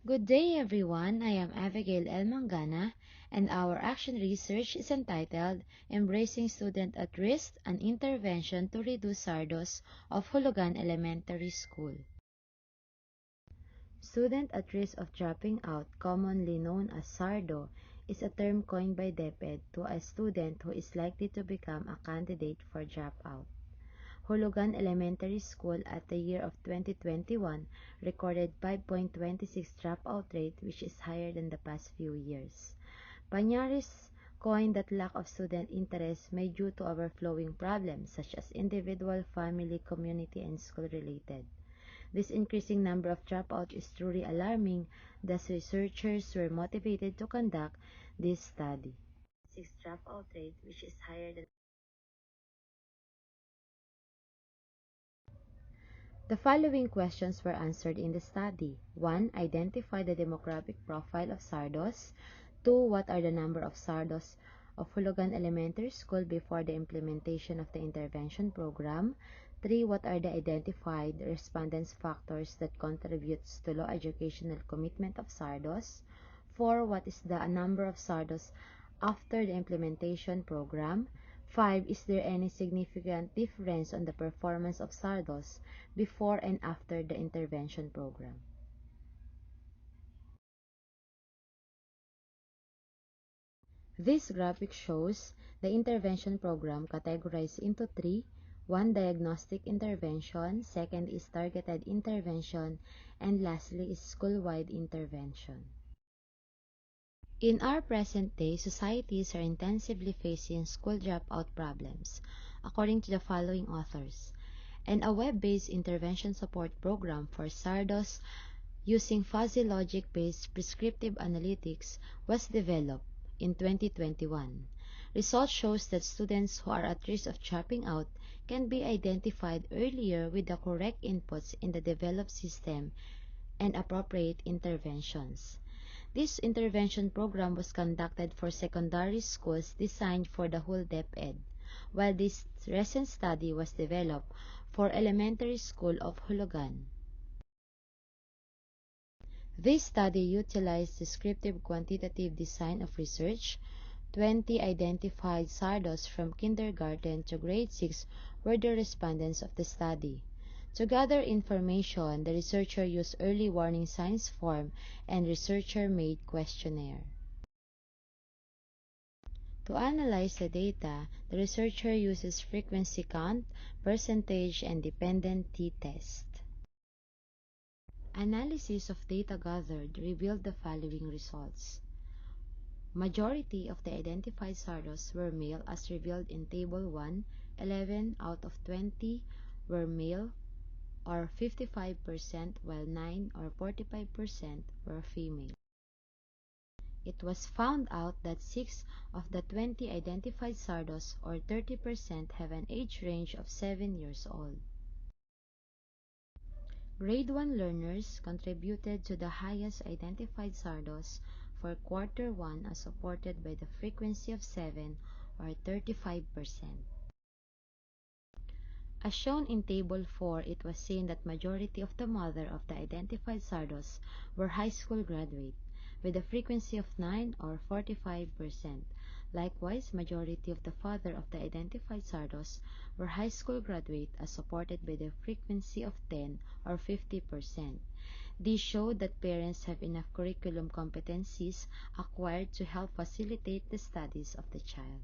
Good day, everyone. I am Abigail L. Mangana, and our action research is entitled Embracing Student at Risk, an Intervention to Reduce SARDOS of Hulugan Elementary School. Student at risk of dropping out, commonly known as SARDO, is a term coined by DepEd to a student who is likely to become a candidate for dropout. Hulugan Elementary School at the year of 2021 recorded 5.26 dropout rate, which is higher than the past few years. Pañares coined that lack of student interest may due to overflowing problems such as individual, family, community, and school-related. This increasing number of dropouts is truly alarming, thus researchers were motivated to conduct this study. 6 dropout rate, which is higher than the following questions were answered in the study. 1. Identify the demographic profile of SARDOS. 2. What are the number of SARDOS of Hulugan Elementary School before the implementation of the intervention program? 3. What are the identified respondents factors that contributes to low educational commitment of SARDOS? 4. What is the number of SARDOS after the implementation program? 5. Is there any significant difference on the performance of SARDOS before and after the intervention program? This graphic shows the intervention program categorized into three. One, diagnostic intervention. Second is targeted intervention. And lastly is school-wide intervention. In our present day, societies are intensively facing school dropout problems, according to the following authors. And a web-based intervention support program for SARDOS using fuzzy logic-based prescriptive analytics was developed in 2021. Results shows that students who are at risk of dropping out can be identified earlier with the correct inputs in the developed system and appropriate interventions. This intervention program was conducted for secondary schools designed for the whole DepEd, while this recent study was developed for elementary school of Hulugan. This study utilized descriptive quantitative design of research. 20 identified SARDOS from kindergarten to grade 6 were the respondents of the study. To gather information, the researcher used early warning signs form and researcher-made questionnaire. To analyze the data, the researcher uses frequency count, percentage, and dependent t-test. Analysis of data gathered revealed the following results. Majority of the identified SARDOS were male as revealed in Table 1. 11 out of 20 were male or 55%, while 9 or 45% were female. It was found out that 6 of the 20 identified SARDOS or 30% have an age range of 7 years old. Grade 1 learners contributed to the highest identified SARDOS for quarter 1 as supported by the frequency of 7 or 35%. As shown in Table 4, it was seen that majority of the mother of the identified SARDOS were high school graduate, with a frequency of 9 or 45%. Likewise, majority of the father of the identified SARDOS were high school graduate as supported by the frequency of 10 or 50%. These show that parents have enough curriculum competencies acquired to help facilitate the studies of the child.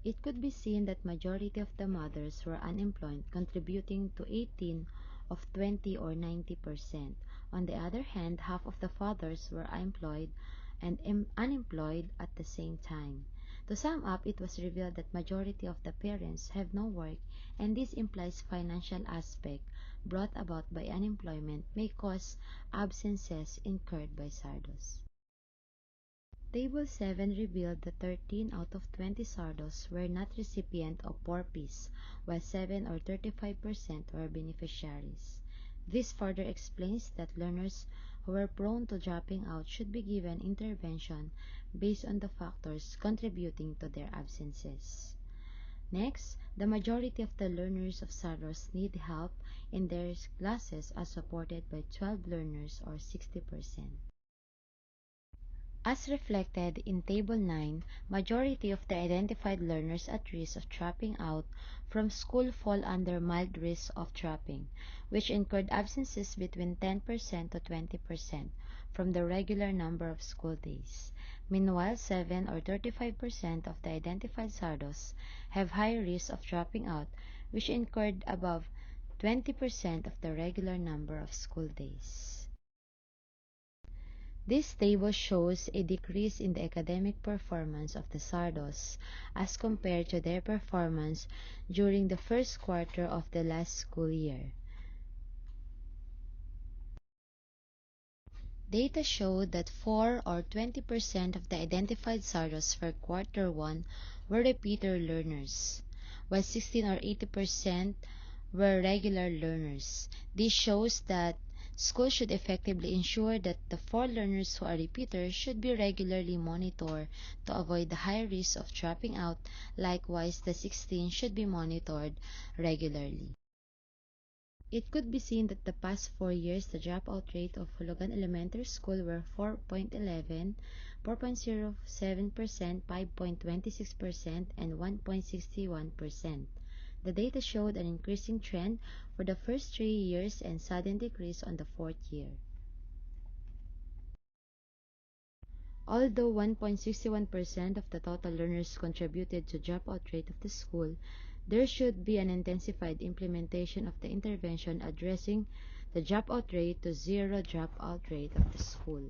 It could be seen that majority of the mothers were unemployed, contributing to 18 of 20 or 90%. On the other hand, half of the fathers were employed and unemployed at the same time. To sum up, it was revealed that majority of the parents have no work, and this implies financial aspect brought about by unemployment may cause absences incurred by SARDOS. Table 7 revealed that 13 out of 20 SARDOS were not recipient of PORPIS, while 7 or 35% were beneficiaries. This further explains that learners who were prone to dropping out should be given intervention based on the factors contributing to their absences. Next, the majority of the learners of Sardos need help in their classes as supported by 12 learners or 60%. As reflected in Table 9, majority of the identified learners at risk of dropping out from school fall under mild risk of dropping, which incurred absences between 10% to 20% from the regular number of school days. Meanwhile, 7 or 35% of the identified SARDOS have high risk of dropping out, which incurred above 20% of the regular number of school days. This table shows a decrease in the academic performance of the Sardos as compared to their performance during the first quarter of the last school year. Data showed that 4 or 20% of the identified Sardos for quarter 1 were repeater learners, while 16 or 80% were regular learners. This shows that schools should effectively ensure that the 4 learners who are repeaters should be regularly monitored to avoid the high risk of dropping out. Likewise, the 16 should be monitored regularly. It could be seen that the past 4 years, the dropout rate of Hulugan Elementary School were 4.11, 4.07%, 5.26%, and 1.61%. The data showed an increasing trend for the first 3 years and sudden decrease on the 4th year. Although 1.61% of the total learners contributed to dropout rate of the school, there should be an intensified implementation of the intervention addressing the dropout rate to zero dropout rate of the school.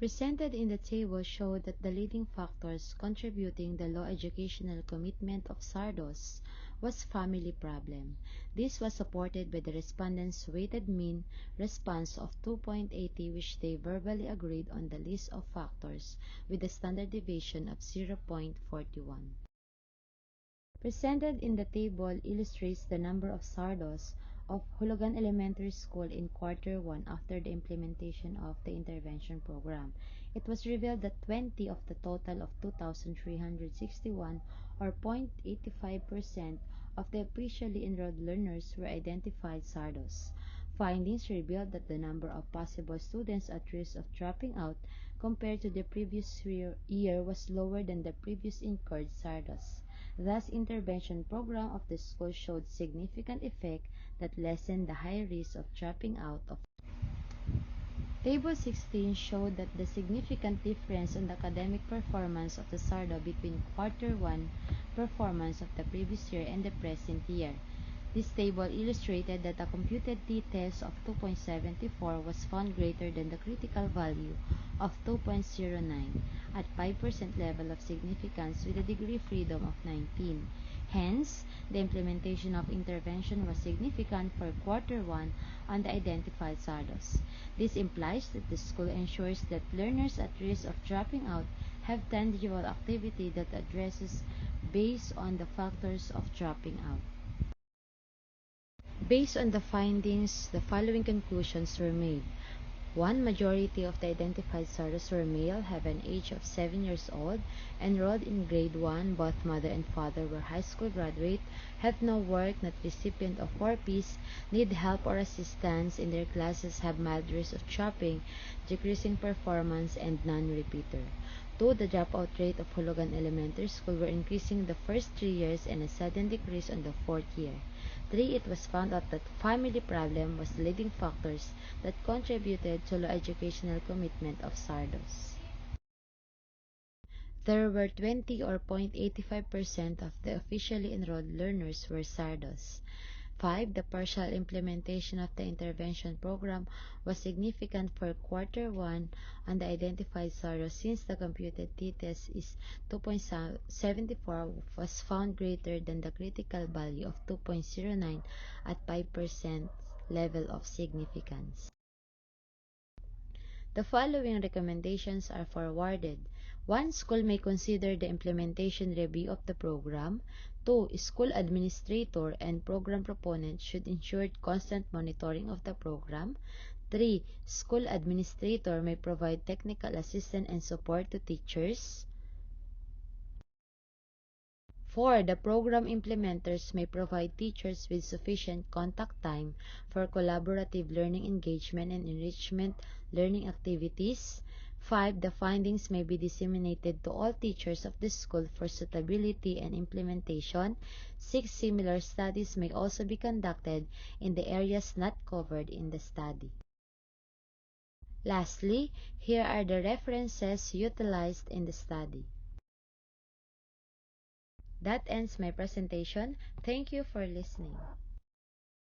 Presented in the table show that the leading factors contributing the low educational commitment of Sardos was family problem. This was supported by the respondents' weighted mean response of 2.80, which they verbally agreed on the list of factors with a standard deviation of 0.41. Presented in the table illustrates the number of Sardos of Hulugan Elementary School in quarter 1 after the implementation of the intervention program. It was revealed that 20 of the total of 2,361 or 0.85% of the officially enrolled learners were identified Sardos. Findings revealed that the number of possible students at risk of dropping out compared to the previous year was lower than the previous incurred Sardos. Thus, intervention program of the school showed significant effect that lessened the high risk of dropping out of. Table 16 showed that the significant difference in the academic performance of the SARDO between quarter 1 performance of the previous year and the present year. This table illustrated that a computed t-test of 2.74 was found greater than the critical value of 2.09 at 5% level of significance with a degree freedom of 19. Hence, the implementation of intervention was significant for quarter 1 on the identified SARDOS. This implies that the school ensures that learners at risk of dropping out have tangible activity that addresses based on the factors of dropping out. Based on the findings, the following conclusions were made. 1. Majority of the identified SARDOS were male, have an age of 7 years old, enrolled in grade 1, both mother and father were high school graduate, have no work, not recipient of 4Ps, need help or assistance in their classes, have mild risk of dropping, decreasing performance, and non-repeater. 2. The dropout rate of Hulugan Elementary School were increasing the first 3 years and a sudden decrease on the 4th year. 3. It was found out that family problem was the leading factors that contributed to low educational commitment of Sardos. There were 20 or 0.85% of the officially enrolled learners were Sardos. 5. The partial implementation of the intervention program was significant for quarter 1 on the identified Sardos since the computed t-test is 2.74 was found greater than the critical value of 2.09 at 5% level of significance. The following recommendations are forwarded. 1. School may consider the implementation review of the program. 2. School administrator and program proponents should ensure constant monitoring of the program. 3. School administrator may provide technical assistance and support to teachers. 4. The program implementers may provide teachers with sufficient contact time for collaborative learning engagement and enrichment learning activities. 5. The findings may be disseminated to all teachers of the school for suitability and implementation. 6. Similar studies may also be conducted in the areas not covered in the study. Lastly, here are the references utilized in the study. That ends my presentation. Thank you for listening.